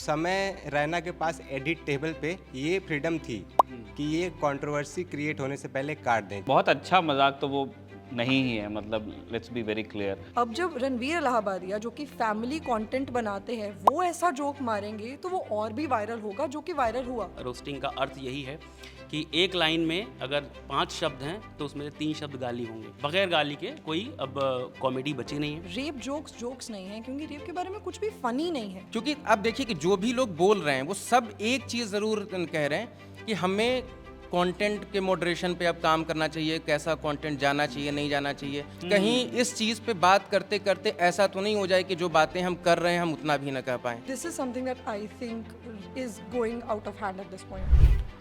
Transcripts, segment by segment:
समय रैना के पास edit table पे ये फ्रीडम थी कि ये कंट्रोवर्सी क्रिएट होने से पहले काट दें। बहुत अच्छा मजाक तो वो नहीं ही है, मतलब लेट्स बी वेरी क्लियर। अब जब रणवीर इलाहाबादिया जो कि फैमिली कंटेंट बनाते हैं वो ऐसा जोक मारेंगे तो वो और भी वायरल होगा, जो कि वायरल हुआ। रोस्टिंग का अर्थ यही है कि एक लाइन में अगर 5 शब्द हैं तो उसमें से 3 शब्द गाली होंगे, बगैर गाली के कोई अब कॉमेडी बची नहीं है। रेप जोक्स नहीं है, क्योंकि रेप के बारे में कुछ भी फनी नहीं है। क्योंकि अब देखिए कि जो भी लोग बोल रहे हैं वो सब एक चीज़ ज़रूर कह रहे हैं कि हमें कंटेंट के मॉडरेशन पे अब काम करना चाहिए, कैसा कंटेंट जाना चाहिए नहीं जाना चाहिए। कहीं इस चीज़ पे बात करते करते ऐसा तो नहीं हो जाए कि जो बातें हम कर रहे हैं हम उतना भी ना कह पाएं। This is something that I think is going out of hand at this point.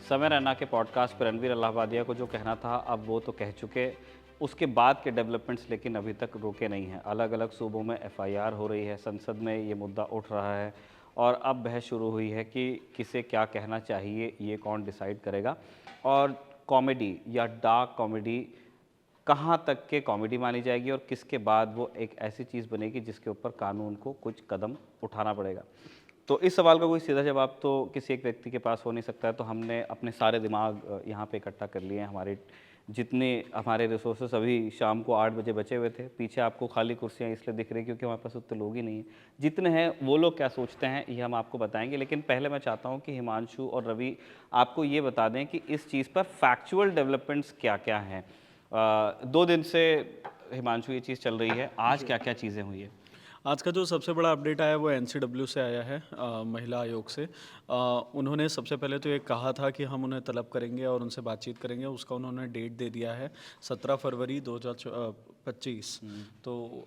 समय रैना के पॉडकास्ट पर रणवीर इलाहाबादिया को जो कहना था अब वो तो कह चुके। उसके बाद के डेवलपमेंट्स लेकिन अभी तक रुके नहीं हैं। अलग अलग सूबों में एफआईआर हो रही है, संसद में ये मुद्दा उठ रहा है और अब बहस शुरू हुई है कि किसे क्या कहना चाहिए, ये कौन डिसाइड करेगा। और कॉमेडी या डार्क कॉमेडी कहाँ तक के कॉमेडी मानी जाएगी और किसके बाद वो एक ऐसी चीज़ बनेगी जिसके ऊपर कानून को कुछ कदम उठाना पड़ेगा। तो इस सवाल का कोई सीधा जवाब तो किसी एक व्यक्ति के पास हो नहीं सकता है। तो हमने अपने सारे दिमाग यहाँ पे इकट्ठा कर लिए हैं। हमारे जितने हमारे रिसोर्सेस अभी शाम को 8 बजे बचे हुए थे। पीछे आपको खाली कुर्सियाँ इसलिए दिख रही क्योंकि हमारे पास उतने लोग ही नहीं हैं। जितने हैं वो लोग क्या सोचते हैं ये हम आपको बताएंगे, लेकिन पहले मैं चाहता हूँ कि हिमांशु और रवि आपको ये बता दें कि इस चीज़ पर फैक्चुअल डेवलपमेंट्स क्या क्या हैं। 2 दिन से हिमांशु ये चीज़ चल रही है, आज क्या क्या चीज़ें हुई है? आज का जो सबसे बड़ा अपडेट आया है वो एनसीडब्ल्यू से आया है, महिला आयोग से। उन्होंने सबसे पहले तो ये कहा था कि हम उन्हें तलब करेंगे और उनसे बातचीत करेंगे। उसका उन्होंने डेट दे दिया है 17 फरवरी 2025। तो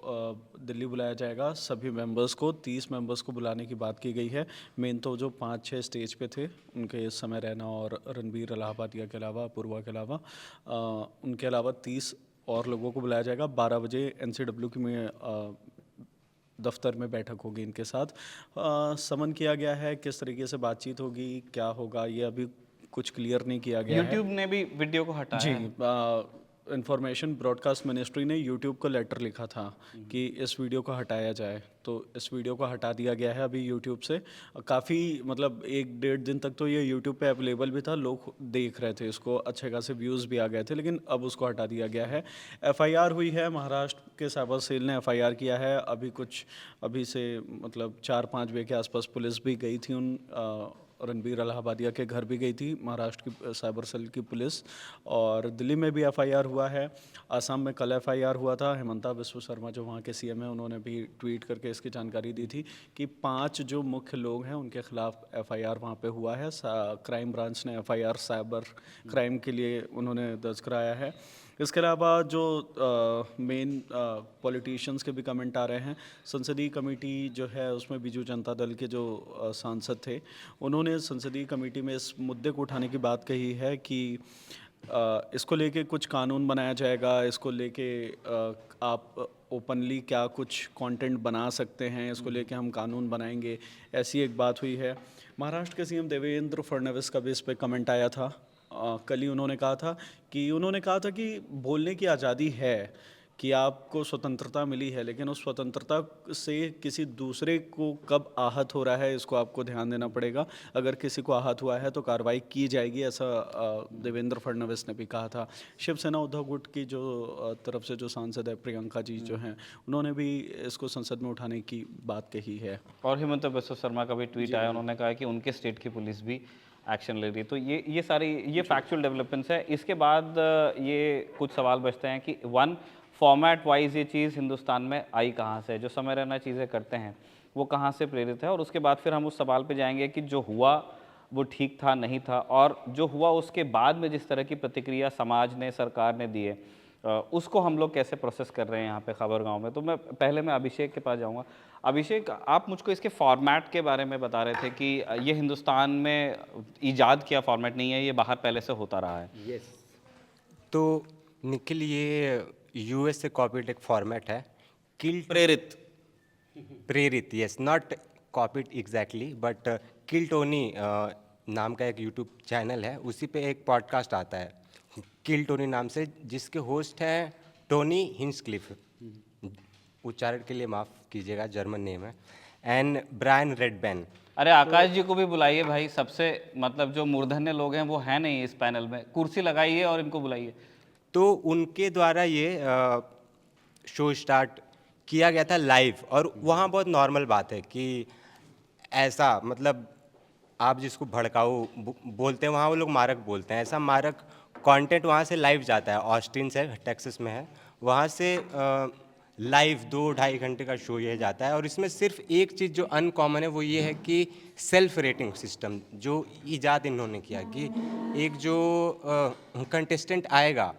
दिल्ली बुलाया जाएगा सभी मेंबर्स को, 30 मेंबर्स को बुलाने की बात की गई है। मेन तो जो 5-6 स्टेज पे थे उनके समय रैना और रणवीर इलाहाबादिया के अलावा, अपूर्वा के अलावा, उनके अलावा 30 और लोगों को बुलाया जाएगा। 12 बजे एनसीडब्ल्यू की दफ्तर में बैठक होगी इनके साथ। समन किया गया है, किस तरीके से बातचीत होगी, क्या होगा, ये अभी कुछ क्लियर नहीं किया गया है। यूट्यूब ने भी वीडियो को हटाया जी, है। इंफॉर्मेशन ब्रॉडकास्ट मिनिस्ट्री ने यूट्यूब को लेटर लिखा था कि इस वीडियो को हटाया जाए, तो इस वीडियो को हटा दिया गया है अभी यूट्यूब से। काफ़ी मतलब 1-1.5 दिन तक तो ये यूट्यूब पे अवेलेबल भी था, लोग देख रहे थे इसको, अच्छे खासे व्यूज़ भी आ गए थे, लेकिन अब उसको हटा दिया गया है। एफआईआर हुई है, महाराष्ट्र के साइबर सेल ने एफआईआर किया है। अभी से मतलब 4-5 बजे के आसपास पुलिस भी गई थी, उन रणवीर इलाहाबादिया के घर भी गई थी महाराष्ट्र की साइबर सेल की पुलिस। और दिल्ली में भी एफआईआर हुआ है, आसाम में कल एफआईआर हुआ था। हेमंता बिस्वा शर्मा जो वहाँ के सीएम हैं उन्होंने भी ट्वीट करके इसकी जानकारी दी थी कि 5 जो मुख्य लोग हैं उनके खिलाफ एफआईआर वहाँ पे हुआ है। क्राइम ब्रांच ने एफआईआर साइबर क्राइम के लिए उन्होंने दर्ज कराया है। इसके अलावा जो मेन पॉलिटिशियंस के भी कमेंट आ रहे हैं। संसदीय कमेटी जो है उसमें बीजू जनता दल के जो सांसद थे उन्होंने संसदीय कमेटी में इस मुद्दे को उठाने की बात कही है कि इसको लेके कुछ कानून बनाया जाएगा, इसको लेके आप ओपनली क्या कुछ कंटेंट बना सकते हैं, इसको लेके हम कानून बनाएंगे, ऐसी एक बात हुई है। महाराष्ट्र के सीएम देवेंद्र फडणवीस का भी इस पर कमेंट आया था। कल ही उन्होंने कहा था कि बोलने की आज़ादी है, कि आपको स्वतंत्रता मिली है, लेकिन उस स्वतंत्रता से किसी दूसरे को कब आहत हो रहा है इसको आपको ध्यान देना पड़ेगा। अगर किसी को आहत हुआ है तो कार्रवाई की जाएगी, ऐसा देवेंद्र फडणवीस ने भी कहा था। शिवसेना उद्धव गुट की जो तरफ से जो सांसद है प्रियंका जी जो हैं उन्होंने भी इसको संसद में उठाने की बात कही है। और हेमंत बिस्वा शर्मा का भी ट्वीट आया, उन्होंने कहा कि उनके स्टेट की पुलिस भी एक्शन ले रही है। तो ये सारी फैक्चुअल डेवलपमेंट्स है। इसके बाद ये कुछ सवाल बचते हैं कि वन फॉर्मेट वाइज ये चीज़ हिंदुस्तान में आई कहाँ से, जो समय रहना चीज़ें करते हैं वो कहाँ से प्रेरित है। और उसके बाद फिर हम उस सवाल पे जाएंगे कि जो हुआ वो ठीक था नहीं था, और जो हुआ उसके बाद में जिस तरह की प्रतिक्रिया समाज ने, सरकार ने दी है, उसको हम लोग कैसे प्रोसेस कर रहे हैं यहाँ पे खबर गाँव में। तो मैं अभिषेक के पास जाऊँगा। अभिषेक, आप मुझको इसके फॉर्मेट के बारे में बता रहे थे कि ये हिंदुस्तान में ईजाद किया फॉर्मेट नहीं है, ये बाहर पहले से होता रहा है। यस, तो निखिल ये यूएस से कॉपीड एक फॉर्मेट है, किल प्रेरित, yes, not copied exactly, but kill Tony नाम का एक यूट्यूब चैनल है, उसी पे एक पॉडकास्ट आता है किल टोनी नाम से, जिसके होस्ट हैं टोनी हिंचक्लिफ, उच्चारण के लिए माफ़ कीजिएगा, जर्मन नेम है, एंड ब्रायन रेडबैन। अरे आकाश जी को भी बुलाइए भाई, सबसे मतलब जो मूर्धन्य लोग हैं वो हैं नहीं इस पैनल में, कुर्सी लगाइए और इनको बुलाइए। तो उनके द्वारा ये शो स्टार्ट किया गया था लाइव, और वहाँ बहुत नॉर्मल बात है कि ऐसा मतलब आप जिसको भड़काऊ बोलते हैं, वहाँ वो लोग मारक बोलते हैं, ऐसा मारक कंटेंट वहाँ से लाइव जाता है। ऑस्टिन से, टेक्सास में है, वहाँ से लाइव 2-2.5 घंटे का शो ये जाता है। और इसमें सिर्फ एक चीज़ जो अनकॉमन है वो ये है कि सेल्फ रेटिंग सिस्टम जो ईजाद इन्होंने किया, कि एक जो कंटेस्टेंट आएगा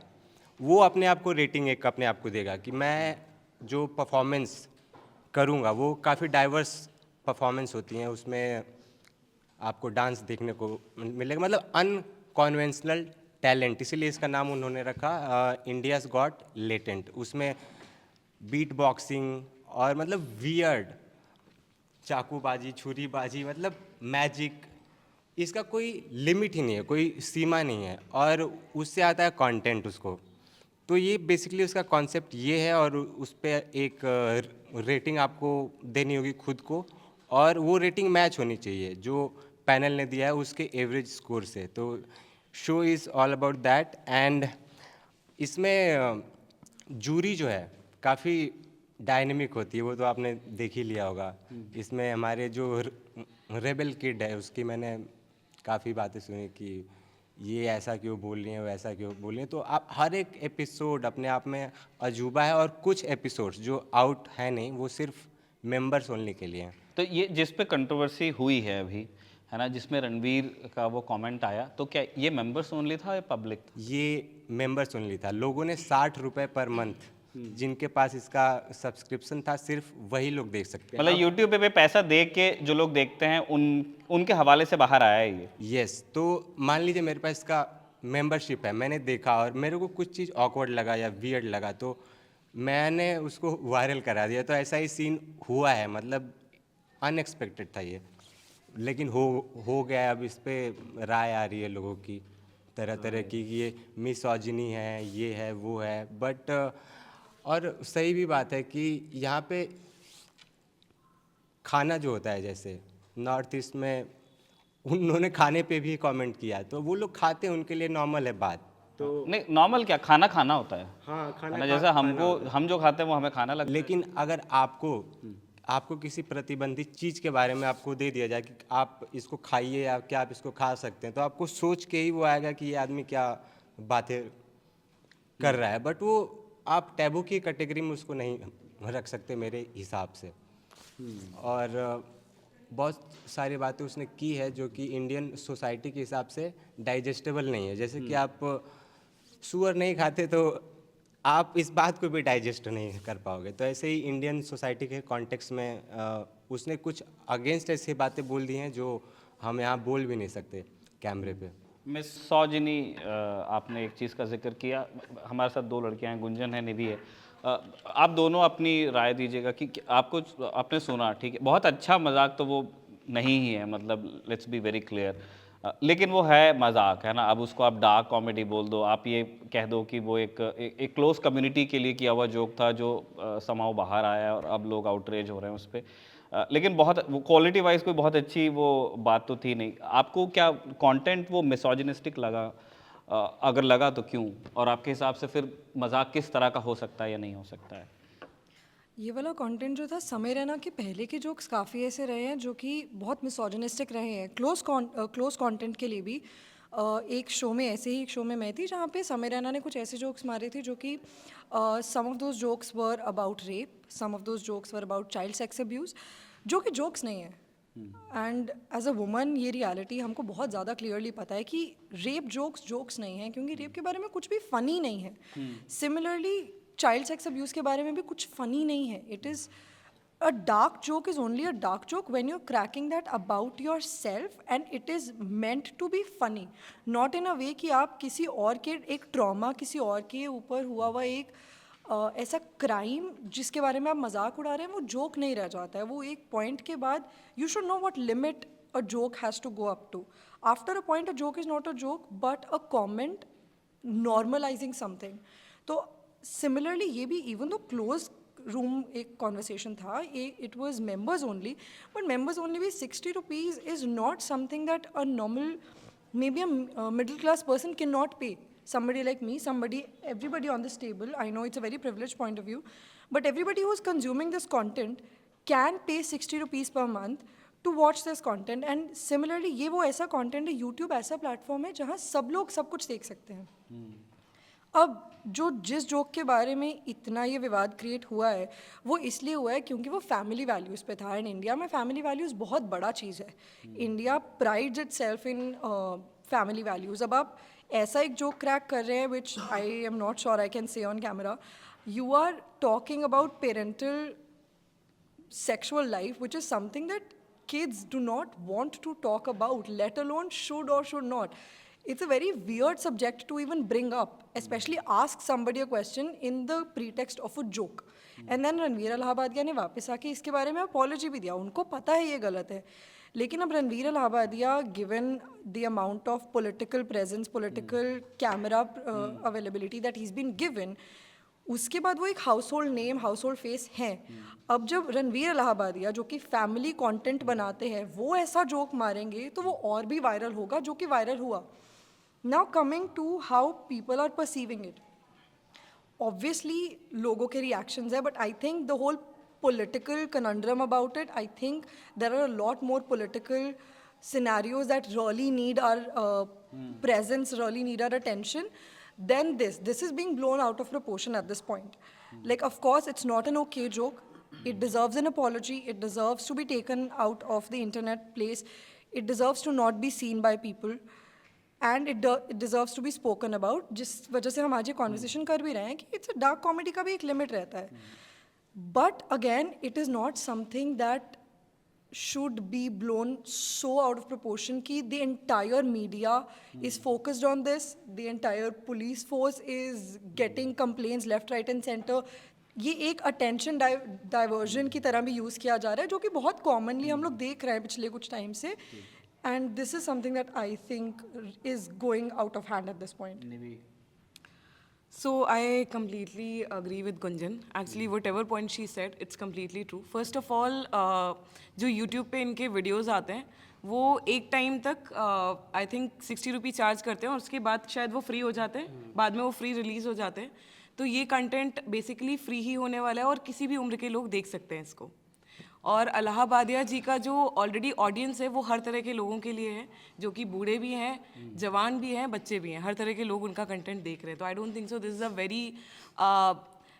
वो अपने आप को रेटिंग एक अपने आप को देगा कि मैं जो परफॉर्मेंस करूँगा वो काफ़ी डाइवर्स परफॉर्मेंस होती हैं, उसमें आपको डांस देखने को मिलेगा, मतलब अनकॉन्वेंशनल टैलेंट, इसीलिए इसका नाम उन्होंने रखा इंडियाज़ गॉट लेटेंट। उसमें बीट बॉक्सिंग और मतलब वियर्ड चाकूबाजी, छुरीबाजी, मतलब मैजिक, इसका कोई लिमिट ही नहीं है, कोई सीमा नहीं है, और उससे आता है कंटेंट उसको। तो ये बेसिकली उसका कॉन्सेप्ट ये है, और उस पर एक रेटिंग आपको देनी होगी खुद को, और वो रेटिंग मैच होनी चाहिए जो पैनल ने दिया है उसके एवरेज स्कोर से। तो show is all about that. And इसमें जूरी जो है काफ़ी डायनेमिक होती है, वो तो आपने देख ही लिया होगा। इसमें हमारे जो रेबल किड है उसकी मैंने काफ़ी बातें सुनी कि ये ऐसा क्यों बोल रही हैं, वो ऐसा क्यों बोल रही हैं। तो आप हर एक एपिसोड अपने आप में अजूबा है, और कुछ एपिसोड्स जो आउट है नहीं वो सिर्फ मेंबर्स ओनली के लिए हैं। तो ये जिस पे कंट्रोवर्सी हुई है अभी, है ना, जिसमें रणवीर का वो कमेंट आया, तो क्या ये मेंबर्स ओनली था या पब्लिक? ये मेंबर्स ओनली था। लोगों ने 60 रुपये पर मंथ, जिनके पास इसका सब्सक्रिप्शन था, सिर्फ वही लोग देख सकते हैं। मतलब यूट्यूब पे पैसा दे के जो लोग देखते हैं उनके हवाले से बाहर आया है ये। यस, तो मान लीजिए मेरे पास इसका मेंबरशिप है, मैंने देखा और मेरे को कुछ चीज़ ऑकवर्ड लगा या वियर्ड लगा, तो मैंने उसको वायरल करा दिया। तो ऐसा ही सीन हुआ है, मतलब अनएक्सपेक्टेड था ये, लेकिन हो गया। अब इस पे राय आ रही है लोगों की तरह तरह की कि ये मिसोजिनी है, ये है, वो है, बट और सही भी बात है कि यहाँ पे खाना जो होता है, जैसे नॉर्थ ईस्ट में उन्होंने खाने पे भी कमेंट किया, तो वो लोग खाते हैं, उनके लिए नॉर्मल है बात। तो नहीं, नॉर्मल क्या, खाना खाना होता है। हाँ, है ना, जैसे हम जो खाते हैं वो हमें खाना लगता है। लेकिन अगर आपको किसी प्रतिबंधित चीज़ के बारे में आपको दे दिया जाए कि आप इसको खाइए या क्या आप इसको खा सकते हैं, तो आपको सोच के ही वो आएगा कि ये आदमी क्या बातें कर रहा है, बट वो आप टैबू की कैटेगरी में उसको नहीं रख सकते मेरे हिसाब से। और बहुत सारी बातें उसने की है जो कि इंडियन सोसाइटी के हिसाब से डाइजेस्टेबल नहीं है। जैसे कि आप सुअर नहीं खाते तो आप इस बात को भी डाइजेस्ट नहीं कर पाओगे। तो ऐसे ही इंडियन सोसाइटी के कॉन्टेक्स्ट में उसने कुछ अगेंस्ट ऐसी बातें बोल दी हैं जो हम यहाँ बोल भी नहीं सकते कैमरे पे। मिसोजिनी, आपने एक चीज़ का जिक्र किया। हमारे साथ दो लड़कियां हैं, गुंजन है, निधि है। आप दोनों अपनी राय दीजिएगा कि आपको, आपने सुना, ठीक है, बहुत अच्छा मजाक तो वो नहीं ही है, मतलब लेट्स बी वेरी क्लियर, लेकिन वो है मजाक, है ना। अब उसको आप डार्क कॉमेडी बोल दो, आप ये कह दो कि वो एक क्लोज कम्युनिटी के लिए किया हुआ जोक था जो समाव बाहर आया है और अब लोग आउटरेज हो रहे हैं उस पर। लेकिन बहुत वो क्वालिटी वाइज कोई बहुत अच्छी वो बात तो थी नहीं। आपको क्या कंटेंट वो मिसोजिनिस्टिक लगा? अगर लगा तो क्यों? और आपके हिसाब से फिर मजाक किस तरह का हो सकता है या नहीं हो सकता है? ये वाला कंटेंट जो था, समय रैना के पहले के जोक्स काफ़ी ऐसे रहे हैं जो कि बहुत मिसोजिनिस्टिक रहे हैं। क्लोज कंटेंट के लिए भी एक शो में, ऐसे ही एक शो में मैं थी जहाँ पे समय रैना ने कुछ ऐसे जोक्स मारे थे जो कि some of those jokes were about rape, some of those jokes were about child sex abuse, जो कि जोक्स नहीं है। एंड एज अ वुमन ये रियलिटी हमको बहुत ज़्यादा क्लियरली पता है कि रेप जोक्स नहीं हैं, क्योंकि रेप के बारे में कुछ भी फ़नी नहीं है। सिमिलरली चाइल्ड सेक्स अब्यूज़ के बारे में भी कुछ फ़नी नहीं है। It is a dark joke is only a dark joke when you're cracking that about yourself and it is meant to be funny, not in a way कि आप किसी और के एक ट्रॉमा, किसी और के ऊपर हुआ हुआ एक ऐसा क्राइम जिसके बारे में आप मजाक उड़ा रहे हैं, वो जोक नहीं रह जाता है। वो एक पॉइंट के बाद you should know what limit a joke has to go up to. After a point a joke is not a joke but a comment normalizing something. तो सिमिलरली ये भी, इवन दो क्लोज रूम एक conversation था, it was members only, but members only भी 60 rupees is not something that a normal, maybe a middle class person cannot pay. Somebody like me, everybody on this table, I know it's a very privileged point of view, but everybody who's consuming this content can pay 60 rupees per month to watch this content. And similarly, ये वो ऐसा content है, YouTube ऐसा platform है जहाँ सब लोग सब कुछ देख सकते हैं. अब जो जिस जोक के बारे में इतना ये विवाद क्रिएट हुआ है वो इसलिए हुआ है क्योंकि वो फैमिली वैल्यूज़ पे था. एंड इंडिया में फैमिली वैल्यूज़ बहुत बड़ा चीज़ है. India prides itself in family values. अब आप ऐसा एक जोक क्रैक कर रहे हैं which I am not sure I can say on camera. You are talking about parental sexual life, which is something that kids do not want to talk about, let alone should or should not. It's a very weird subject to even bring up, especially ask somebody a question in the pretext of a joke. And then Ranveer Allahbadia ने वापस आके इसके बारे में apology भी दिया. उनको पता है ये गलत है, लेकिन अब Ranveer Allahbadia, given the amount of political presence, political camera availability that he is been given, उसके बाद वो एक household name, household face हैं. अब जब रणवीर इलाहाबादिया जो कि फैमिली कंटेंट बनाते हैं वो ऐसा जोक मारेंगे तो वो और भी वायरल होगा, जो कि वायरल हुआ. Now coming to how people are perceiving it, obviously लोगों के रिएक्शंस है, but I think the whole political conundrum about it, I think there are a lot more political scenarios that really need our presence, really need our attention than this. This is being blown out of proportion at this point. Like, of course, it's not an okay joke. It deserves an apology. It deserves to be taken out of the internet place. It deserves to not be seen by people. And it deserves to be spoken about. जिस वजह से हम आज ये conversation कर भी रहे हैं कि it's a dark comedy का भी एक limit रहता है. But again, it is not something that should be blown so out of proportion कि the entire media is focused on this, the entire police force is getting complaints left, right and center. ये एक attention diversion की तरह भी use किया जा रहा है, जो कि बहुत commonly हम लोग देख रहे हैं पिछले कुछ टाइम से. And this is something that I think is going out of hand at this point. So I completely agree with Gunjan. Actually, whatever point she said, it's completely true. First of all, जो YouTube पे इनके videos आते हैं, वो एक time तक I think 60 rupee charge करते हैं और उसके बाद शायद वो फ्री हो जाते हैं, बाद में वो फ्री रिलीज़ हो जाते हैं. तो ये कंटेंट बेसिकली फ्री ही होने वाला है और किसी भी उम्र के लोग देख सकते हैं इसको. और इलाहाबादिया जी का जो ऑलरेडी ऑडियंस है वो हर तरह के लोगों के लिए है, जो कि बूढ़े भी हैं, जवान भी हैं, बच्चे भी हैं, हर तरह के लोग उनका कंटेंट देख रहे हैं. तो I don't think so this is a very,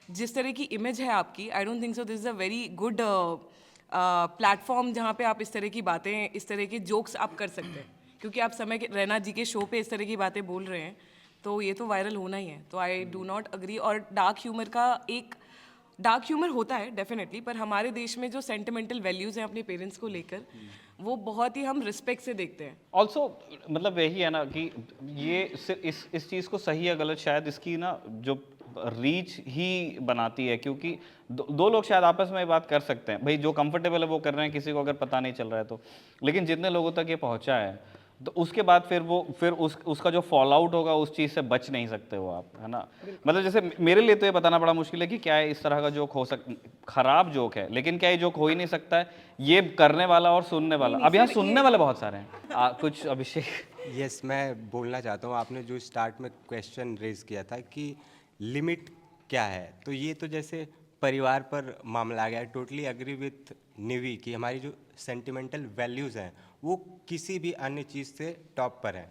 जिस तरह की इमेज है आपकी, I don't think so this is a very good platform जहाँ पे आप इस तरह की बातें, इस तरह के जोक्स आप कर सकते हैं. क्योंकि आप समय रैना जी के शो पे इस तरह की बातें बोल रहे हैं तो ये तो वायरल होना ही है. तो आई डू नॉट अग्री. और डार्क ह्यूमर का एक डार्क ह्यूमर होता है डेफिनेटली, पर हमारे देश में जो सेंटिमेंटल वैल्यूज़ हैं अपने पेरेंट्स को लेकर, वो बहुत ही हम रिस्पेक्ट से देखते हैं. ऑल्सो मतलब यही है ना कि ये इस चीज़ को सही या गलत शायद इसकी ना जो रीच ही बनाती है, क्योंकि दो लोग शायद आपस में बात कर सकते हैं, भाई जो कंफर्टेबल है वो कर रहे हैं, किसी को अगर पता नहीं चल रहा है तो. लेकिन जितने लोगों तक ये पहुंचा है तो उसके बाद फिर उसका जो फॉल आउट होगा उस चीज़ से बच नहीं सकते हो आप, है ना. मतलब जैसे मेरे लिए तो ये बताना बड़ा मुश्किल है कि क्या है इस तरह का जोक हो खराब जोक है, लेकिन क्या ये जोक हो ही नहीं सकता है, ये करने वाला और सुनने वाला. अब यहाँ सुनने वाले बहुत सारे हैं. कुछ अभिषेक. यस, मैं बोलना चाहता हूँ. आपने जो स्टार्ट में क्वेश्चन रेज किया था कि लिमिट क्या है, तो ये तो जैसे परिवार पर मामला आ गया. टोटली एग्री विथ निवी कि हमारी जो सेंटिमेंटल वैल्यूज़ हैं वो किसी भी अन्य चीज़ से टॉप पर हैं.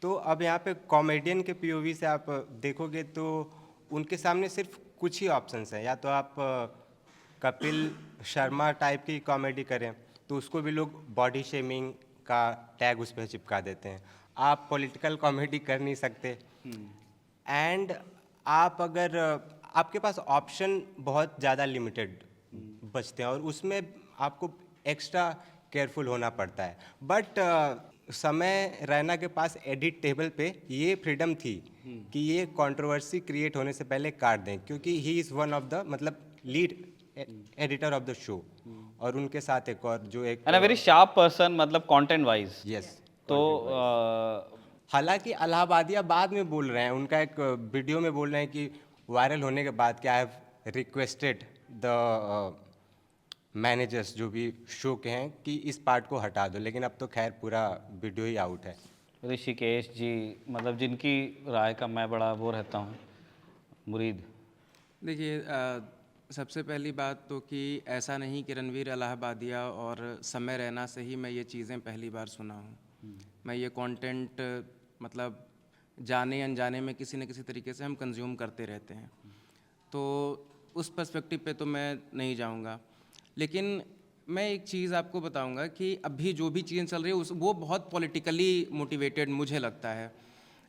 तो अब यहाँ पे कॉमेडियन के पीओवी से आप देखोगे तो उनके सामने सिर्फ कुछ ही ऑप्शंस हैं. या तो आप कपिल शर्मा टाइप की कॉमेडी करें तो उसको भी लोग बॉडी शेमिंग का टैग उस पर चिपका देते हैं. आप पॉलिटिकल कॉमेडी कर नहीं सकते. एंड आप अगर आपके पास ऑप्शन बहुत ज़्यादा लिमिटेड बचते हैं और उसमें आपको एक्स्ट्रा केयरफुल होना पड़ता है. बट समय रैना के पास एडिट टेबल पे ये फ्रीडम थी कि ये कंट्रोवर्सी क्रिएट होने से पहले काट दें, क्योंकि he is one of the मतलब lead editor of the show. और उनके साथ एक और जो एक वेरी शार्प पर्सन, मतलब कंटेंट वाइज. यस. तो हालांकि इलाहाबादिया बाद में बोल रहे हैं, उनका एक वीडियो में बोल रहे हैं कि वायरल होने के बाद कि I have requested the managers जो भी शो के हैं कि इस पार्ट को हटा दो, लेकिन अब तो खैर पूरा वीडियो ही आउट है। ऋषिकेश जी, मतलब जिनकी राय का मैं बड़ा वो रहता हूँ मुरीद। देखिए सबसे पहली बात तो कि ऐसा नहीं कि रणवीर इलाहाबादिया और समय रैना से ही मैं ये चीज़ें पहली बार सुना हूँ। मैं ये कंटेंट मतलब जाने अनजाने में किसी न किसी तरीके से हम कंज्यूम करते रहते हैं, तो उस पर्सपेक्टिव पे तो मैं नहीं जाऊँगा। लेकिन मैं एक चीज़ आपको बताऊँगा कि अभी जो भी चीज़ें चल रही है वो बहुत पॉलिटिकली मोटिवेटेड मुझे लगता है।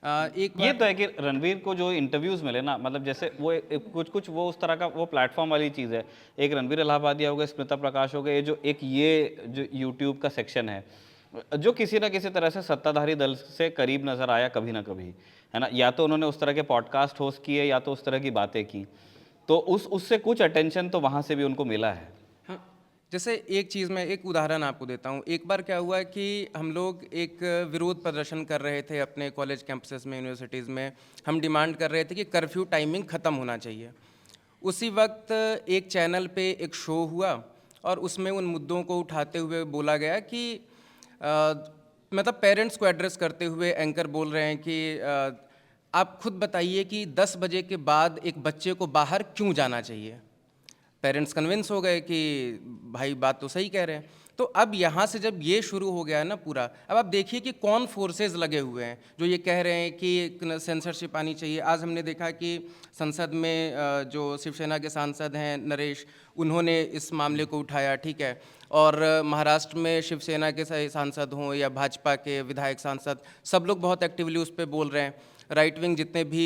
एक ये बार तो है कि रणवीर को जो इंटरव्यूज़ मिले ना, मतलब जैसे वो कुछ कुछ वो उस तरह का वो प्लेटफॉर्म वाली चीज़ है। एक रणवीर इलाहाबादिया हो गए, स्मिता प्रकाश हो गए, ये जो यूट्यूब का सेक्शन है, जो किसी ना किसी तरह से सत्ताधारी दल से करीब नज़र आया कभी ना कभी, है ना। या तो उन्होंने उस तरह के पॉडकास्ट होस्ट किए या तो उस तरह की बातें की, तो उससे कुछ अटेंशन तो वहाँ से भी उनको मिला है। हाँ, जैसे एक चीज़ मैं एक उदाहरण आपको देता हूँ। एक बार क्या हुआ कि हम लोग एक विरोध प्रदर्शन कर रहे थे अपने कॉलेज कैंपसेस में, यूनिवर्सिटीज़ में। हम डिमांड कर रहे थे कि कर्फ्यू टाइमिंग ख़त्म होना चाहिए। उसी वक्त एक चैनल पे एक शो हुआ और उसमें उन मुद्दों को उठाते हुए बोला गया कि मतलब पेरेंट्स को एड्रेस करते हुए एंकर बोल रहे हैं कि आप खुद बताइए कि 10 बजे के बाद एक बच्चे को बाहर क्यों जाना चाहिए। पेरेंट्स कन्विंस हो गए कि भाई बात तो सही कह रहे हैं। तो अब यहाँ से जब ये शुरू हो गया है ना पूरा, अब आप देखिए कि कौन फोर्सेस लगे हुए हैं जो ये कह रहे हैं कि सेंसरशिप आनी चाहिए। आज हमने देखा कि संसद में जो शिवसेना के सांसद हैं नरेश, उन्होंने इस मामले को उठाया, ठीक है। और महाराष्ट्र में शिवसेना के सांसद हों या भाजपा के विधायक सांसद, सब लोग बहुत एक्टिवली उस पर बोल रहे हैं। राइट विंग जितने भी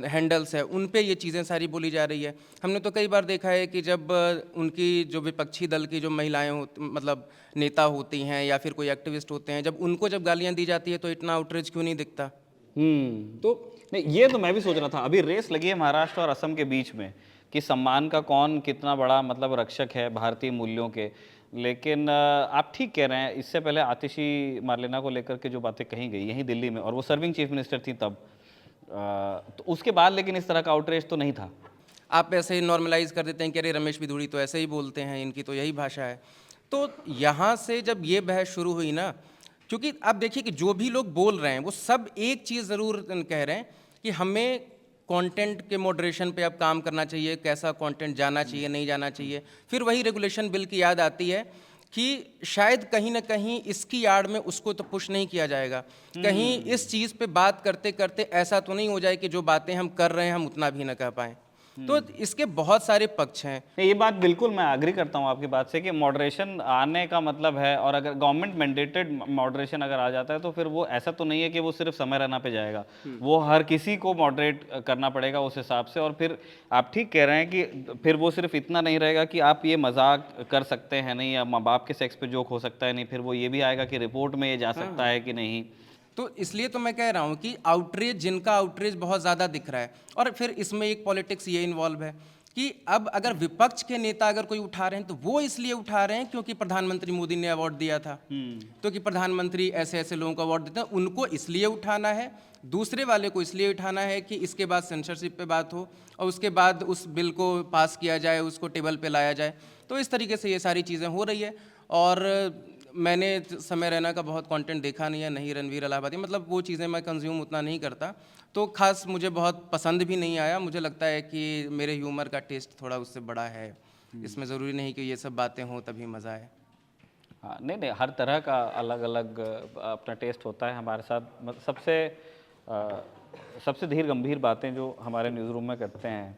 हैंडल्स हैं उन पे ये चीज़ें सारी बोली जा रही है। हमने तो कई बार देखा है कि जब उनकी जो विपक्षी दल की जो महिलाएं मतलब नेता होती हैं या फिर कोई एक्टिविस्ट होते हैं, जब उनको जब गालियां दी जाती है तो इतना आउटरीच क्यों नहीं दिखता। तो नहीं, ये तो मैं भी सोच रहा था। अभी रेस लगी है महाराष्ट्र और असम के बीच में कि सम्मान का कौन कितना बड़ा मतलब रक्षक है भारतीय मूल्यों के। लेकिन आप ठीक कह रहे हैं, इससे पहले आतिशी मार्लेना को लेकर के जो बातें कही गई यहीं दिल्ली में, और वो सर्विंग चीफ मिनिस्टर थी तब, तो उसके बाद लेकिन इस तरह का आउटरीच तो नहीं था। आप ऐसे ही नॉर्मलाइज कर देते हैं कि अरे रमेश बिधूड़ी तो ऐसे ही बोलते हैं, इनकी तो यही भाषा है। तो यहाँ से जब ये बहस शुरू हुई ना, क्योंकि आप देखिए कि जो भी लोग बोल रहे हैं वो सब एक चीज़ ज़रूर कह रहे हैं कि हमें कंटेंट के मॉडरेशन पे अब काम करना चाहिए, कैसा कंटेंट जाना चाहिए नहीं जाना चाहिए। फिर वही रेगुलेशन बिल की याद आती है कि शायद कहीं ना कहीं इसकी आड़ में उसको तो पुश नहीं किया जाएगा, कहीं इस चीज़ पे बात करते करते ऐसा तो नहीं हो जाए कि जो बातें हम कर रहे हैं हम उतना भी ना कह पाएँ। तो इसके बहुत सारे पक्ष हैं। ये बात बिल्कुल मैं एग्री करता हूँ आपकी बात से कि मॉडरेशन आने का मतलब है, और अगर गवर्नमेंट मैंडेटेड मॉडरेशन अगर आ जाता है तो फिर वो ऐसा तो नहीं है कि वो सिर्फ समय रहना पे जाएगा, वो हर किसी को मॉडरेट करना पड़ेगा उस हिसाब से। और फिर आप ठीक कह रहे हैं कि फिर वो सिर्फ इतना नहीं रहेगा कि आप ये मजाक कर सकते हैं नहीं, या माँ बाप के सेक्स पे जोक हो सकता है नहीं, फिर वो ये भी आएगा कि रिपोर्ट में ये जा सकता है कि नहीं। तो इसलिए तो मैं कह रहा हूँ कि आउटरीच, जिनका आउटरीच बहुत ज़्यादा दिख रहा है, और फिर इसमें एक पॉलिटिक्स ये इन्वॉल्व है कि अब अगर विपक्ष के नेता अगर कोई उठा रहे हैं तो वो इसलिए उठा रहे हैं क्योंकि प्रधानमंत्री मोदी ने अवार्ड दिया था, तो कि प्रधानमंत्री ऐसे ऐसे लोगों को अवार्ड देते हैं, उनको इसलिए उठाना है। दूसरे वाले को इसलिए उठाना है कि इसके बाद सेंसरशिप पे बात हो और उसके बाद उस बिल को पास किया जाए, उसको टेबल पे लाया जाए। तो इस तरीके से ये सारी चीज़ें हो रही है। और मैंने समय रैना का बहुत कंटेंट देखा नहीं है, नहीं रणवीर इलाहाबादी, मतलब वो चीज़ें मैं कंज्यूम उतना नहीं करता, तो खास मुझे बहुत पसंद भी नहीं आया। मुझे लगता है कि मेरे ह्यूमर का टेस्ट थोड़ा उससे बड़ा है, इसमें ज़रूरी नहीं कि ये सब बातें हों तभी मज़ा आए। हाँ, नहीं नहीं, हर तरह का अलग अलग अपना टेस्ट होता है। हमारे साथ सबसे धीर गंभीर बातें जो हमारे न्यूज़ रूम में करते हैं,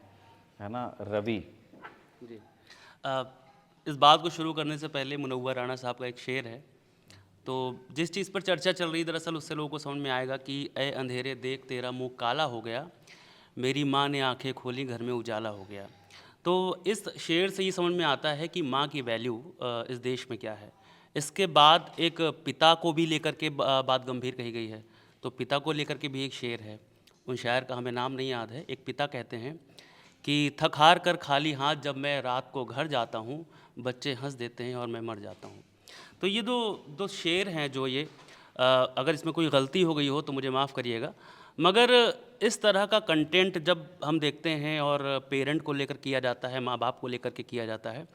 है ना, रवि जी। इस बात को शुरू करने से पहले मुनव्वर राणा साहब का एक शेर है, तो जिस चीज़ पर चर्चा चल रही दरअसल उससे लोगों को समझ में आएगा कि ए अंधेरे देख तेरा मुंह काला हो गया, मेरी माँ ने आंखें खोली घर में उजाला हो गया। तो इस शेर से ये समझ में आता है कि माँ की वैल्यू इस देश में क्या है। इसके बाद एक पिता को भी लेकर के बात गंभीर कही गई है, तो पिता को लेकर के भी एक शेर है। उन शायर का हमें नाम नहीं याद है। एक पिता कहते हैं कि थक हार कर खाली हाथ जब मैं रात को घर जाता हूँ, बच्चे हंस देते हैं और मैं मर जाता हूँ। तो ये दो शेर हैं जो ये अगर इसमें कोई गलती हो गई हो तो मुझे माफ़ करिएगा। मगर इस तरह का कंटेंट जब हम देखते हैं और पेरेंट को लेकर किया जाता है, माँ बाप को लेकर के किया जाता है,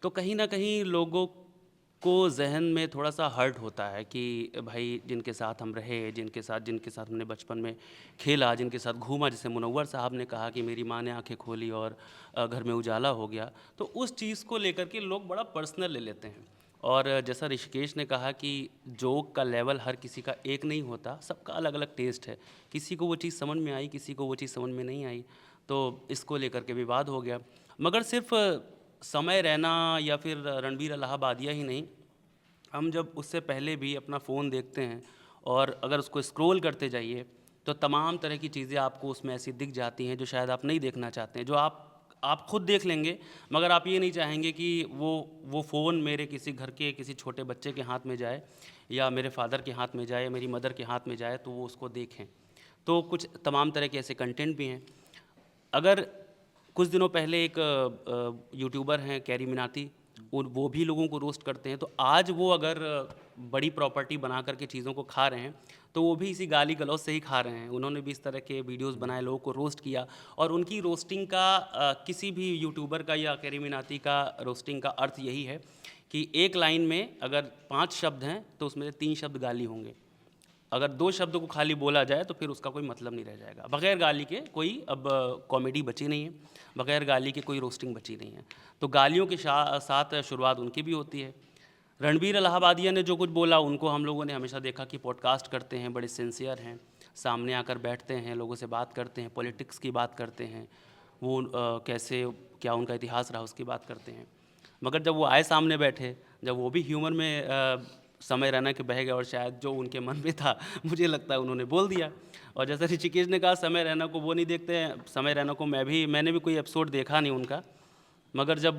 तो कहीं ना कहीं लोगों को जहन में थोड़ा सा हर्ट होता है कि भाई जिनके साथ हम रहे, जिनके साथ हमने बचपन में खेला, जिनके साथ घूमा, जैसे मुनव्वर साहब ने कहा कि मेरी माँ ने आंखें खोली और घर में उजाला हो गया, तो उस चीज़ को लेकर के लोग बड़ा पर्सनल ले लेते हैं। और जैसा ऋषिकेश ने कहा कि जोक का लेवल हर किसी का एक नहीं होता, सबका अलग अलग टेस्ट है, किसी को वो चीज़ समझ में आई, किसी को वो चीज़ समझ में नहीं आई, तो इसको लेकर के विवाद हो गया। मगर सिर्फ समय रैना या फिर रणबीर इलाहाबादिया ही नहीं, हम जब उससे पहले भी अपना फ़ोन देखते हैं और अगर उसको स्क्रॉल करते जाइए तो तमाम तरह की चीज़ें आपको उसमें ऐसी दिख जाती हैं जो शायद आप नहीं देखना चाहते हैं, जो आप खुद देख लेंगे, मगर आप ये नहीं चाहेंगे कि वो फ़ोन मेरे किसी घर के किसी छोटे बच्चे के हाथ में जाए या मेरे फादर के हाथ में जाए, मेरी मदर के हाथ में जाए, तो वो उसको देखें। तो कुछ तमाम तरह के ऐसे कंटेंट भी हैं। अगर कुछ दिनों पहले एक यूट्यूबर हैं कैरी मिनाती, वो भी लोगों को रोस्ट करते हैं, तो आज वो अगर बड़ी प्रॉपर्टी बना करके चीज़ों को खा रहे हैं तो वो भी इसी गाली गलौज से ही खा रहे हैं। उन्होंने भी इस तरह के वीडियोस बनाए, लोगों को रोस्ट किया, और उनकी रोस्टिंग का किसी भी यूट्यूबर का या कैरी मिनाती का रोस्टिंग का अर्थ यही है कि एक लाइन में अगर 5 शब्द हैं तो उसमें से 3 शब्द गाली होंगे। अगर 2 शब्दों को खाली बोला जाए तो फिर उसका कोई मतलब नहीं रह जाएगा। बगैर गाली के कोई अब कॉमेडी बची नहीं है, बगैर गाली के कोई रोस्टिंग बची नहीं है। तो गालियों के साथ शुरुआत उनकी भी होती है। रणबीर इलाहाबादिया ने जो कुछ बोला, उनको हम लोगों ने हमेशा देखा कि पॉडकास्ट करते हैं, बड़े सिंसियर हैं, सामने आकर बैठते हैं, लोगों से बात करते हैं, पॉलिटिक्स की बात करते हैं, वो कैसे क्या उनका इतिहास रहा उसकी बात करते हैं। मगर जब वो आए सामने बैठे, जब वो भी ह्यूमर में समय रैना के बह गए और शायद जो उनके मन में था मुझे लगता है उन्होंने बोल दिया। और जैसा ऋषिकेश ने कहा, समय रैना को वो नहीं देखते हैं, समय रैना को मैंने भी कोई एपिसोड देखा नहीं उनका, मगर जब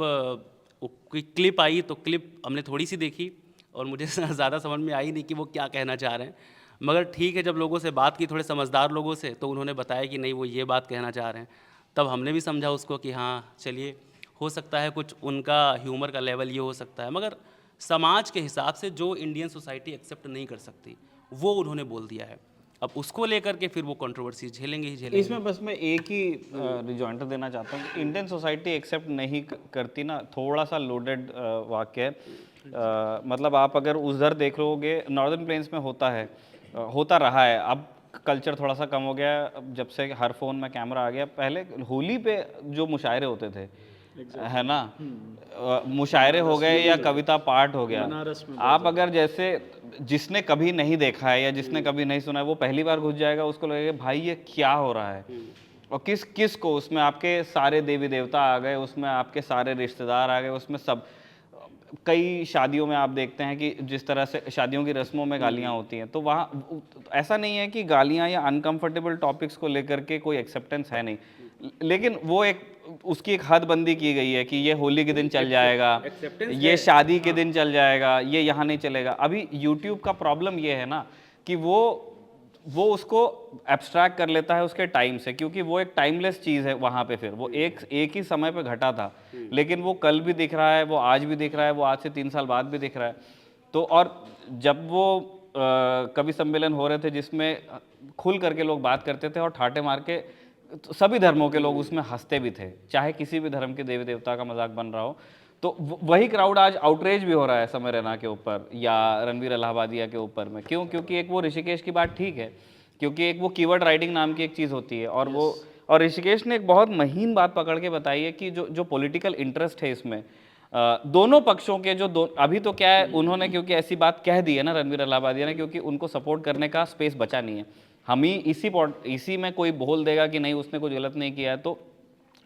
कोई क्लिप आई तो क्लिप हमने थोड़ी सी देखी और मुझे ज़्यादा समझ में आई नहीं कि वो क्या कहना चाह रहे हैं। मगर ठीक है, जब लोगों से बात की, थोड़े समझदार लोगों से, तो उन्होंने बताया कि नहीं वो ये बात कहना चाह रहे हैं। तब हमने भी समझा उसको कि हाँ चलिए, हो सकता है कुछ उनका ह्यूमर का लेवल ये हो सकता है, मगर समाज के हिसाब से जो इंडियन सोसाइटी एक्सेप्ट नहीं कर सकती वो उन्होंने बोल दिया है। अब उसको लेकर के फिर वो कंट्रोवर्सी झेलेंगे ही झेलेंगे। इसमें बस मैं एक ही रिजॉइंटर देना चाहता हूँ कि इंडियन सोसाइटी एक्सेप्ट नहीं करती ना, थोड़ा सा लोडेड वाक्य है। मतलब आप अगर उधर देख लोगे, नॉर्दर्न प्लेन्स में होता है, होता रहा है। अब कल्चर थोड़ा सा कम हो गया अब जब से हर फोन में कैमरा आ गया। पहले होली पे जो मुशायरे होते थे, है ना, मुशायरे हो गए या कविता पाठ हो गया, आप अगर जैसे जिसने कभी नहीं देखा है या जिसने कभी नहीं सुना है, वो पहली बार घुस जाएगा, उसको लगेगा भाई ये क्या हो रहा है। और किस किस को, उसमें आपके सारे देवी देवता आ गए, उसमें आपके सारे रिश्तेदार आ गए, उसमें सब। कई शादियों में आप देखते हैं कि जिस तरह से शादियों की रस्मों में गालियाँ होती हैं, तो वहाँ ऐसा नहीं है कि गालियाँ या अनकंफर्टेबल टॉपिक्स को लेकर के कोई एक्सेप्टेंस है नहीं, लेकिन वो एक उसकी एक हद बंदी की गई है कि ये होली के दिन चल जाएगा, ये शादी के दिन चल जाएगा, ये यहाँ नहीं चलेगा। अभी यूट्यूब का प्रॉब्लम ये है ना कि वो उसको एब्स्ट्रैक्ट कर लेता है उसके टाइम से, क्योंकि वो एक टाइमलेस चीज़ है। वहाँ पे फिर वो एक ही समय पे घटा था, लेकिन वो कल भी दिख रहा है, वो आज भी दिख रहा है, वो आज से 3 साल बाद भी दिख रहा है। तो और जब वो कवि सम्मेलन हो रहे थे जिसमें खुल करके लोग बात करते थे और ठाटे मार के, तो सभी धर्मों के लोग उसमें हंसते भी थे, चाहे किसी भी धर्म के देवी देवता का मजाक बन रहा हो। तो वही क्राउड आज आउटरेज भी हो रहा है समय रैना के ऊपर या रणबीर इलाहाबादिया के ऊपर में। क्यों? क्योंकि एक वो ऋषिकेश की बात ठीक है, क्योंकि एक वो कीवर्ड राइटिंग नाम की एक चीज़ होती है, और वो और ऋषिकेश ने एक बहुत महीन बात पकड़ के बताई है कि जो पॉलिटिकल इंटरेस्ट है इसमें, दोनों पक्षों के अभी तो क्या है, उन्होंने क्योंकि ऐसी बात कह दी है ना रणबीर इलाहाबादिया ने, क्योंकि उनको सपोर्ट करने का स्पेस बचा नहीं है। हम ही इसी में कोई बोल देगा कि नहीं उसने कुछ गलत नहीं किया है, तो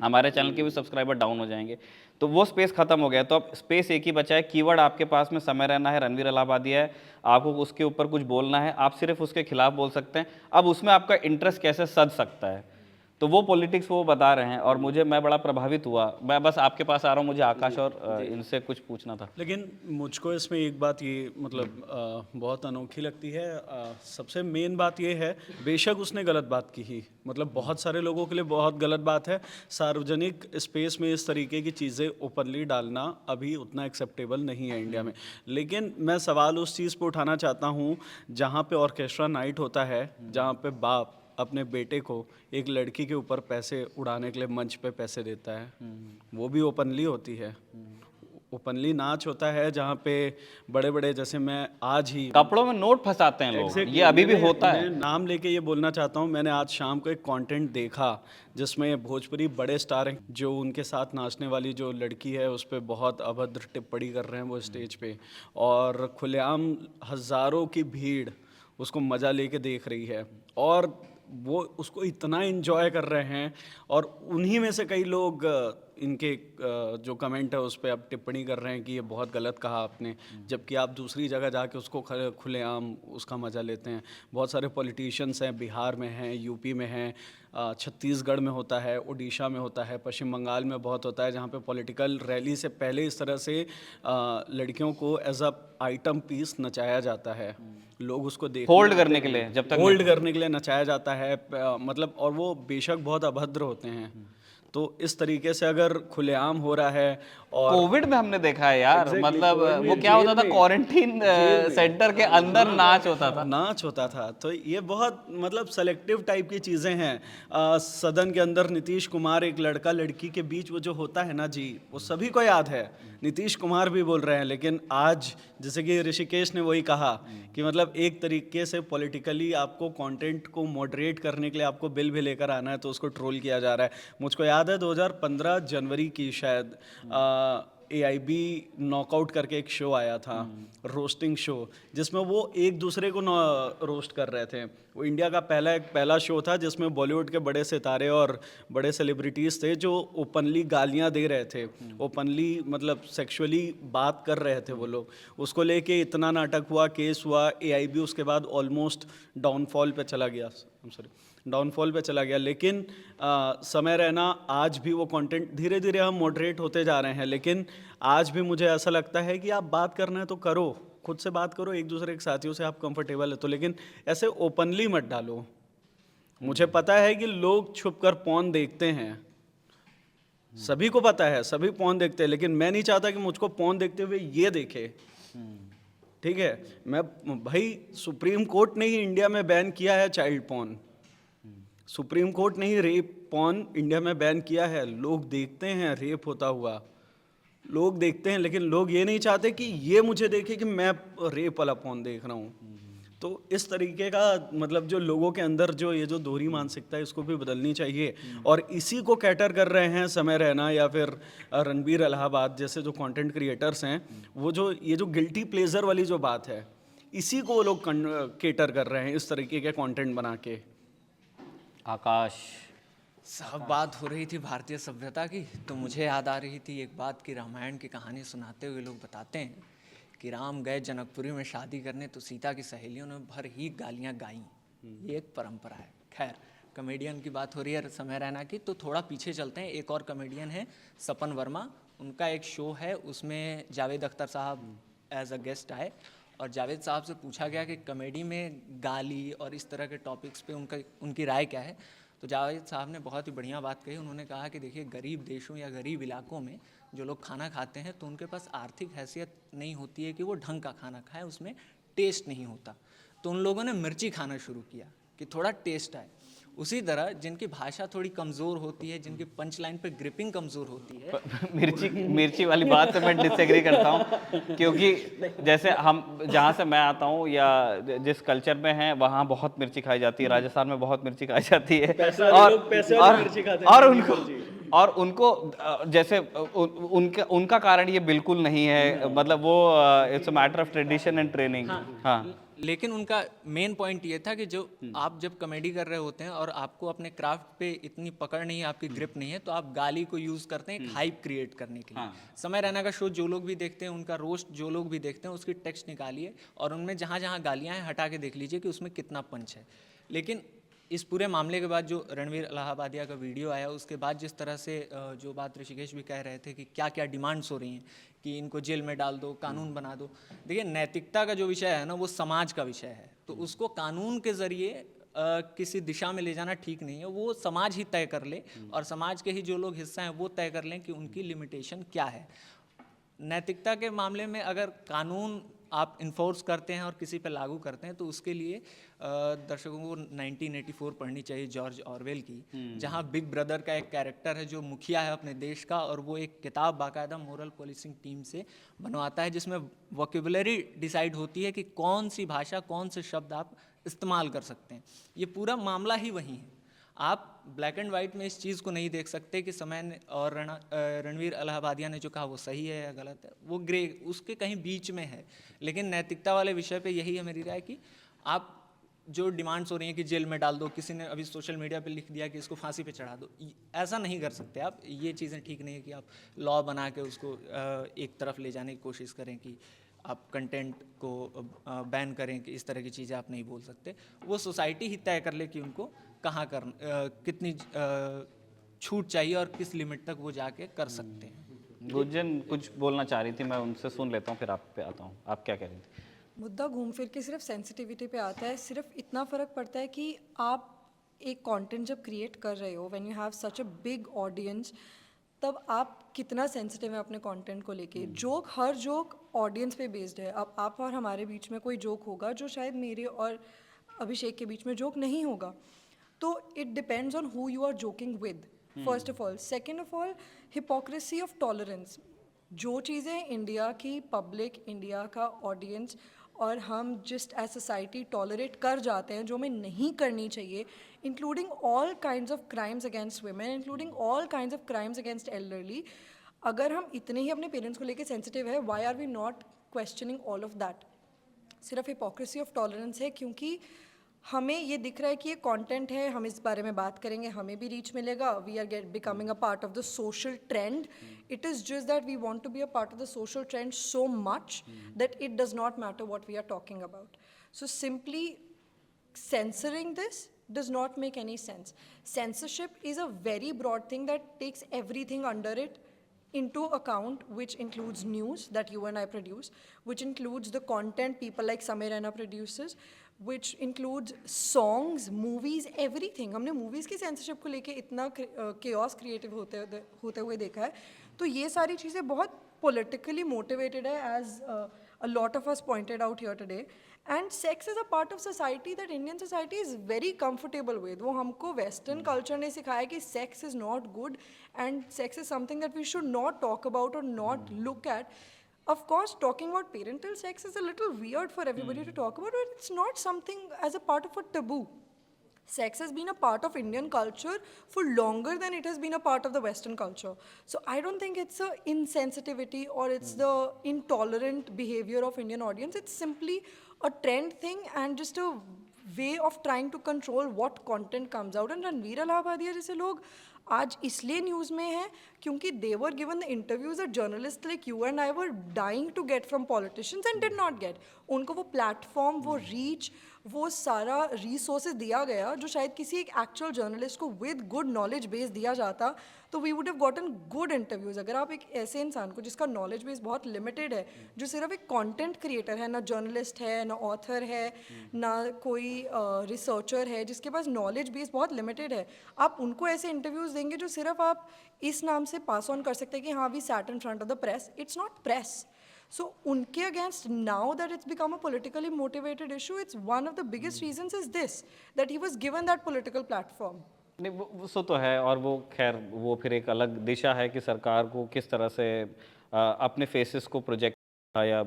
हमारे चैनल के भी सब्सक्राइबर डाउन हो जाएंगे, तो वो स्पेस खत्म हो गया। तो अब स्पेस एक ही बचा है, कीवर्ड आपके पास में समय रैना है, रणबीर इलाहाबादिया है, आपको उसके ऊपर कुछ बोलना है, आप सिर्फ उसके खिलाफ बोल सकते हैं। अब उसमें आपका इंटरेस्ट कैसे सज सकता है, तो वो पॉलिटिक्स वो बता रहे हैं, और मैं बड़ा प्रभावित हुआ। मैं बस आपके पास आ रहा हूँ, मुझे आकाश और इनसे कुछ पूछना था। लेकिन मुझको इसमें एक बात ये बहुत अनोखी लगती है। सबसे मेन बात ये है, बेशक उसने गलत बात की ही, बहुत सारे लोगों के लिए बहुत गलत बात है। सार्वजनिक स्पेस में इस तरीके की चीज़ें ओपनली डालना अभी उतना एक्सेप्टेबल नहीं है इंडिया में। लेकिन मैं सवाल उस चीज़ पर उठाना चाहता हूँ जहाँ पे ऑर्केस्ट्रा नाइट होता है, जहाँ पे बाप अपने बेटे को एक लड़की के ऊपर पैसे उड़ाने के लिए मंच पे पैसे देता है, वो भी ओपनली होती है। ओपनली नाच होता है जहाँ पे बड़े बड़े, जैसे मैं आज ही कपड़ों में नोट फंसाते हैं लोग, Exactly, ये अभी भी होता है। मैं नाम लेके ये बोलना चाहता हूँ, मैंने आज शाम को एक कंटेंट देखा जिसमें भोजपुरी बड़े स्टार हैं, जो उनके साथ नाचने वाली जो लड़की है उस पर बहुत अभद्र टिप्पणी कर रहे हैं वो स्टेज पे, और खुलेआम हज़ारों की भीड़ उसको मज़ा लेके देख रही है और वो उसको इतना इन्जॉय कर रहे हैं। और उन्हीं में से कई लोग इनके जो कमेंट है उस पर अब टिप्पणी कर रहे हैं कि ये बहुत गलत कहा आपने, जबकि आप दूसरी जगह जाके उसको खुलेआम उसका मज़ा लेते हैं। बहुत सारे पॉलिटिशियंस हैं, बिहार में हैं, यूपी में हैं, छत्तीसगढ़ में होता है, उड़ीसा में होता है, पश्चिम बंगाल में बहुत होता है, जहाँ पे पॉलिटिकल रैली से पहले इस तरह से लड़कियों को एज अ आइटम पीस नचाया जाता है। लोग उसको देख होल्ड करने के लिए, जब तक होल्ड करने के लिए नचाया जाता है, मतलब, और वो बेशक बहुत अभद्र होते हैं। तो इस तरीके से अगर खुलेआम हो रहा है, और कोविड में हमने देखा है यार, Exactly, मतलब कोविड में वो क्या होता जेल था, में, क्वारंटीन सेंटर के अंदर नाच होता था। नाच होता था। तो ये बहुत मतलब सेलेक्टिव टाइप की चीज़ें हैं। सदन के अंदर नीतीश कुमार, एक लड़का लड़की के बीच वो जो होता है ना जी, वो सभी को याद है, नीतीश कुमार भी बोल रहे हैं। लेकिन आज जैसे कि ऋषिकेश ने वही कहा कि मतलब एक तरीके से पॉलिटिकली आपको कंटेंट को मॉडरेट करने के लिए आपको बिल भी लेकर आना है, तो उसको ट्रोल किया जा रहा है। मुझको याद है 2015 जनवरी की शायद AIB नॉकआउट करके एक शो आया था, रोस्टिंग शो, जिसमें वो एक दूसरे को रोस्ट कर रहे थे। वो इंडिया का पहला शो था जिसमें बॉलीवुड के बड़े सितारे और बड़े सेलिब्रिटीज़ थे जो ओपनली गालियां दे रहे थे, ओपनली मतलब सेक्सुअली बात कर रहे थे वो लोग। उसको लेके इतना नाटक हुआ, केस हुआ, AIB उसके बाद ऑलमोस्ट डाउनफॉल पे चला गया, डाउनफॉल पे चला गया। लेकिन समय रहना, आज भी वो कंटेंट धीरे धीरे हम मॉडरेट होते जा रहे हैं, लेकिन आज भी मुझे ऐसा लगता है कि आप बात करना है तो करो, खुद से बात करो, एक दूसरे के साथियों से आप कंफर्टेबल है तो, लेकिन ऐसे ओपनली मत डालो। मुझे पता है कि लोग छुपकर पॉर्न देखते हैं, सभी को पता है, सभी पॉर्न देखते हैं, लेकिन मैं नहीं चाहता कि मुझको पॉर्न देखते हुए ये देखे। ठीक है, मैं भाई, सुप्रीम कोर्ट ने ही इंडिया में बैन किया है चाइल्ड पॉर्न, सुप्रीम कोर्ट ने ही रेप पॉर्न इंडिया में बैन किया है। लोग देखते हैं रेप होता हुआ, लोग देखते हैं, लेकिन लोग ये नहीं चाहते कि ये मुझे देखे कि मैं रेप वाला पॉर्न देख रहा हूँ। तो इस तरीके का मतलब जो लोगों के अंदर जो ये जो दोहरी मानसिकता है, इसको भी बदलनी चाहिए। और इसी को कैटर कर रहे हैं समय रहना या फिर रणबीर इलाहाबाद जैसे जो कंटेंट क्रिएटर्स हैं, वो जो ये जो गिल्टी प्लेजर वाली जो बात है, इसी को वो लोग कैटर कर रहे हैं इस तरीके के कंटेंट बना के। आकाश, साहब, बात हो रही थी भारतीय सभ्यता की, तो मुझे याद आ रही थी एक बात कि रामायण की कहानी सुनाते हुए लोग बताते हैं कि राम गए जनकपुरी में शादी करने, तो सीता की सहेलियों ने भर ही गालियां गाईं। ये एक परंपरा है। खैर, कॉमेडियन की बात हो रही है समय रैना की, तो थोड़ा पीछे चलते हैं। एक और कॉमेडियन है सपन वर्मा, उनका एक शो है, उसमें जावेद अख्तर साहब एज अ गेस्ट आए और जावेद साहब से पूछा गया कि कॉमेडी में गाली और इस तरह के टॉपिक्स पे उनकी राय क्या है। तो जावेद साहब ने बहुत ही बढ़िया बात कही। उन्होंने कहा कि देखिए, गरीब देशों या गरीब इलाकों में जो लोग खाना खाते हैं तो उनके पास आर्थिक हैसियत नहीं होती है कि वो ढंग का खाना खाएं, उसमें टेस्ट नहीं होता। तो उन लोगों ने मिर्ची खाना शुरू किया कि थोड़ा टेस्ट आए। उसी तरह जिनकी भाषा थोड़ी कमज़ोर होती है, जिनकी पंच लाइन पे ग्रिपिंग कमज़ोर होती है, मिर्ची वाली बात से मैं डिसएग्री करता हूँ, क्योंकि जैसे हम जहाँ से मैं आता हूँ या जिस कल्चर में है, वहाँ बहुत मिर्ची खाई जाती है। राजस्थान में बहुत मिर्ची खाई जाती है, और उनको जैसे उनका कारण ये बिल्कुल नहीं है, मतलब वो it's a matter of tradition and training. हाँ, लेकिन उनका मेन पॉइंट ये था कि जो आप जब कॉमेडी कर रहे होते हैं और आपको अपने क्राफ्ट पे इतनी पकड़ नहीं है, आपकी ग्रिप नहीं है, तो आप गाली को यूज़ करते हैं एक हाइप क्रिएट करने के लिए। समय रैना का शो जो लोग भी देखते हैं, उनका रोस्ट जो लोग भी देखते हैं, उसकी टेक्स्ट निकालिए और उनमें जहाँ जहाँ गालियाँ हैं हटा के देख लीजिए कि उसमें कितना पंच है। लेकिन इस पूरे मामले के बाद जो रणवीर इलाहाबादिया का वीडियो आया, उसके बाद जिस तरह से जो बात ऋषिकेश भी कह रहे थे कि क्या क्या डिमांड्स हो रही हैं कि इनको जेल में डाल दो, कानून बना दो। देखिए, नैतिकता का जो विषय है ना, वो समाज का विषय है, तो उसको कानून के ज़रिए किसी दिशा में ले जाना ठीक नहीं है। वो समाज ही तय कर ले और समाज के ही जो लोग हिस्सा हैं वो तय कर लें कि उनकी लिमिटेशन क्या है। नैतिकता के मामले में अगर कानून आप इन्फोर्स करते हैं और किसी पे लागू करते हैं तो उसके लिए दर्शकों को 1984 पढ़नी चाहिए जॉर्ज ऑरवेल की, जहाँ बिग ब्रदर का एक कैरेक्टर है जो मुखिया है अपने देश का, और वो एक किताब बाकायदा मोरल पोलिसिंग टीम से बनवाता है जिसमें वोकेबुलरी डिसाइड होती है कि कौन सी भाषा, कौन से शब्द आप इस्तेमाल कर सकते हैं। ये पूरा मामला ही वही है। आप ब्लैक एंड वाइट में इस चीज़ को नहीं देख सकते कि समय ने और रणवीर अलाहाबादिया ने जो कहा वो सही है या गलत है, वो ग्रे उसके कहीं बीच में है। लेकिन नैतिकता वाले विषय पे यही है मेरी राय कि आप जो डिमांड्स हो रही हैं कि जेल में डाल दो, किसी ने अभी सोशल मीडिया पे लिख दिया कि इसको फांसी पे चढ़ा दो, ऐसा नहीं कर सकते आप। ये चीज़ें ठीक नहीं है कि आप लॉ बना के उसको एक तरफ ले जाने की कोशिश करें कि आप कंटेंट को बैन करें कि इस तरह की चीज़ें आप नहीं बोल सकते। वो सोसाइटी ही तय कर ले कि उनको कहाँ कर कितनी छूट चाहिए और किस लिमिट तक वो जाके कर सकते हैं। गुंजन कुछ बोलना चाह रही थी, मैं उनसे सुन लेता हूँ फिर आप पे आता हूँ। आप क्या कह रही थी? मुद्दा घूम फिर के सिर्फ सेंसिटिविटी पे आता है। सिर्फ इतना फ़र्क पड़ता है कि आप एक कंटेंट जब क्रिएट कर रहे हो, when you have such a big audience, तब आप कितना सेंसिटिव है अपने कंटेंट को लेके। जोक, हर जोक ऑडियंस पे बेस्ड है। अब आप और हमारे बीच में कोई जोक होगा जो शायद मेरे और अभिषेक के बीच में जोक नहीं होगा, तो it depends on who you are joking with, first of all. Second of all, hypocrisy of tolerance. जो चीज़ें इंडिया की पब्लिक, इंडिया का ऑडियंस और हम जस्ट एज सोसाइटी टॉलरेट कर जाते हैं, जो हमें नहीं करनी चाहिए, including all kinds of crimes against women, including all kinds of crimes against elderly. अगर हम इतने ही अपने पेरेंट्स को लेके सेंसिटिव है, why are we not questioning all of that? सिर्फ हिपोक्रेसी ऑफ टॉलरेंस है क्योंकि हमें ये दिख रहा है कि ये कंटेंट है, हम इस बारे में बात करेंगे, हमें भी रीच मिलेगा, we are becoming a part of the social trend. It is just that we want to be a part of the social trend so much that it does not matter what we are talking about. So simply censoring this does not make any sense. Censorship is a very broad thing that takes everything under it into account, which includes news that you and I produce, which includes the content people like Samir Raina produces, which includes songs, movies, everything. हमने movies की censorship को लेके इतना chaos creative होते हुए देखा है, तो ये सारी चीज़ें बहुत politically motivated है, as a lot of us pointed out here today. And sex is a part of society that Indian society is very comfortable with. वो हमको western culture ने सिखाया कि sex is not good and sex is something that we should not talk about or not look at. Of course, talking about parental sex is a little weird for everybody to talk about, but it's not something as a part of a taboo. Sex has been a part of Indian culture for longer than it has been a part of the Western culture. So I don't think it's a insensitivity or it's the intolerant behavior of Indian audience. It's simply a trend thing and just a way of trying to control what content comes out. And Ranveer Allahbadia जैसे लोग आज इसलिए news में हैं क्योंकि they were given the interviews that journalists like you and I were dying to get from politicians and did not get. उनको वो platform, वो रीच, वो सारा रिसोर्सेज दिया गया जो शायद किसी एक एक्चुअल जर्नलिस्ट को विद गुड नॉलेज बेस दिया जाता तो we would have gotten good interviews. अगर आप एक ऐसे इंसान को जिसका नॉलेज बेस बहुत लिमिटेड है, जो सिर्फ एक कंटेंट क्रिएटर है, ना जर्नलिस्ट है, ना ऑथर है, ना कोई रिसर्चर है, जिसके पास नॉलेज बेस बहुत लिमिटेड है, आप उनको ऐसे इंटरव्यूज़ देंगे जो सिर्फ आप इस नाम से पास ऑन कर सकते हैं कि हाँ we sat in front of the press. It's not press. So उनके against now that it's become a politically motivated issue, it's one of the biggest reasons is this, that he was given that political platform. नहीं वो सो तो है, और वो खैर वो फिर एक अलग दिशा है कि सरकार को किस तरह से अपने फेसेस को प्रोजेक्ट या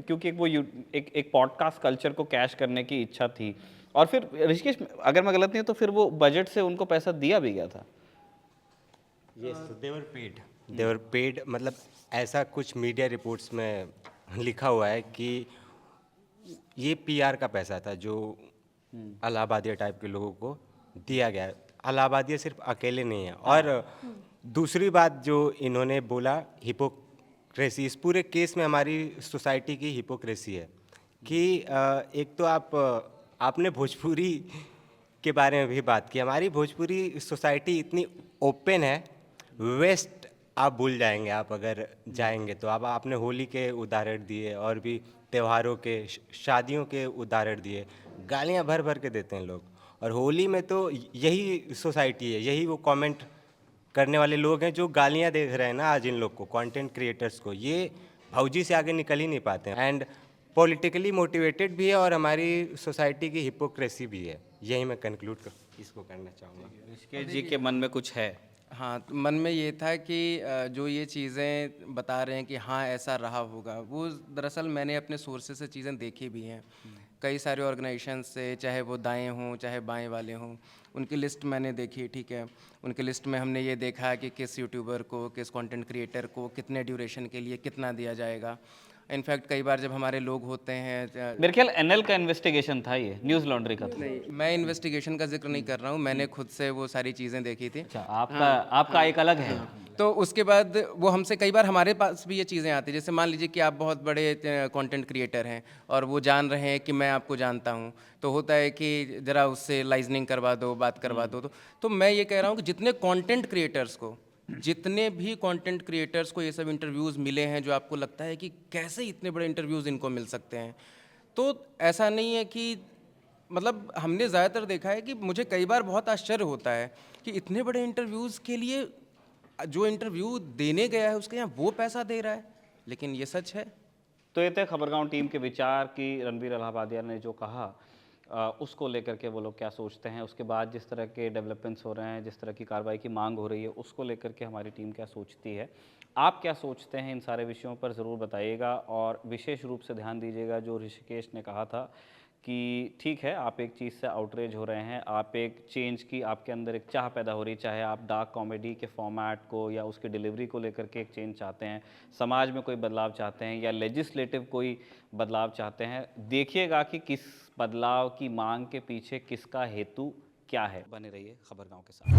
क्योंकि वो एक पॉडकास्ट कल्चर को कैश करने की इच्छा थी। और फिर ऋषिकेश, अगर मैं गलत नहीं हूँ तो फिर वो बजट से उनको पैसा दिया भी गया था। Yes, they were paid, मतलब ऐसा कुछ मीडिया रिपोर्ट्स में लिखा हुआ है कि ये पीआर का पैसा था जो अलाहाबादिया टाइप के लोगों को दिया गया है। अलाहाबादिया सिर्फ अकेले नहीं है। और दूसरी बात जो इन्होंने बोला, हिपोक्रेसी, इस पूरे केस में हमारी सोसाइटी की हिपोक्रेसी है कि एक तो आपने भोजपुरी के बारे में भी बात की। हमारी भोजपुरी सोसाइटी इतनी ओपन है, वेस्ट आप भूल जाएंगे आप अगर जाएंगे तो। अब आपने होली के उदाहरण दिए और भी त्योहारों के, शादियों के उदाहरण दिए, गालियाँ भर भर के देते हैं लोग। और होली में तो यही सोसाइटी है, यही वो कमेंट करने वाले लोग हैं जो गालियाँ देख रहे हैं ना आज इन लोग को, कंटेंट क्रिएटर्स को। ये भौजी से आगे निकल ही नहीं पाते हैं। एंड पॉलिटिकली मोटिवेटेड भी है और हमारी सोसाइटी की हिपोक्रेसी भी है। यही मैं कंक्लूड इसको करना चाहूँगा। ऋषिकेश जी के मन में कुछ है? हाँ, तो मन में ये था कि जो ये चीज़ें बता रहे हैं कि हाँ ऐसा रहा होगा, वो दरअसल मैंने अपने सोर्सेज से चीज़ें देखी भी हैं। कई सारे ऑर्गेनाइजेशन से, चाहे वो दाएं हों चाहे बाएं वाले हों, उनकी लिस्ट मैंने देखी, ठीक है। उनकी लिस्ट में हमने ये देखा कि किस यूट्यूबर को, किस कंटेंट क्रिएटर को कितने ड्यूरेशन के लिए कितना दिया जाएगा। इनफैक्ट कई बार जब हमारे लोग होते हैं, मेरे ख्याल एनएल का इन्वेस्टिगेशन था, ये न्यूज़ लॉन्ड्री का था। नहीं, मैं इन्वेस्टिगेशन का जिक्र नहीं कर रहा हूँ, मैंने खुद से वो सारी चीज़ें देखी थी। अच्छा, आपका एक अलग है। तो उसके बाद वो हमसे कई बार हमारे पास भी ये चीज़ें आती हैं। जैसे मान लीजिए कि आप बहुत बड़े कंटेंट क्रिएटर हैं और वो जान रहे हैं कि मैं आपको जानता हूँ, तो होता है कि ज़रा उससे लाइजनिंग करवा दो, बात करवा दो। तो मैं ये कह रहा हूँ कि जितने भी कंटेंट क्रिएटर्स को ये सब इंटरव्यूज़ मिले हैं, जो आपको लगता है कि कैसे इतने बड़े इंटरव्यूज़ इनको मिल सकते हैं, तो ऐसा नहीं है कि मतलब हमने ज़्यादातर देखा है कि मुझे कई बार बहुत आश्चर्य होता है कि इतने बड़े इंटरव्यूज़ के लिए जो इंटरव्यू देने गया है उसके यहाँ वो पैसा दे रहा है, लेकिन ये सच है। तो ये थे खबरगांव टीम के विचार कि रणवीर अलाहाबादिया ने जो कहा उसको लेकर के वो लोग क्या सोचते हैं, उसके बाद जिस तरह के डेवलपमेंट्स हो रहे हैं, जिस तरह की कार्रवाई की मांग हो रही है, उसको लेकर के हमारी टीम क्या सोचती है। आप क्या सोचते हैं इन सारे विषयों पर ज़रूर बताइएगा, और विशेष रूप से ध्यान दीजिएगा जो ऋषिकेश ने कहा था कि ठीक है, आप एक चीज़ से आउटरेज हो रहे हैं, आप एक चेंज की, आपके अंदर एक चाह पैदा हो रही है, चाहे आप डार्क कॉमेडी के फॉर्मेट को या उसकी डिलीवरी को लेकर के एक चेंज चाहते हैं, समाज में कोई बदलाव चाहते हैं, या लेजिस्लेटिव कोई बदलाव चाहते हैं। देखिएगा कि किस बदलाव की मांग के पीछे किसका हेतु क्या है। बने रहिए खबरगांव के साथ।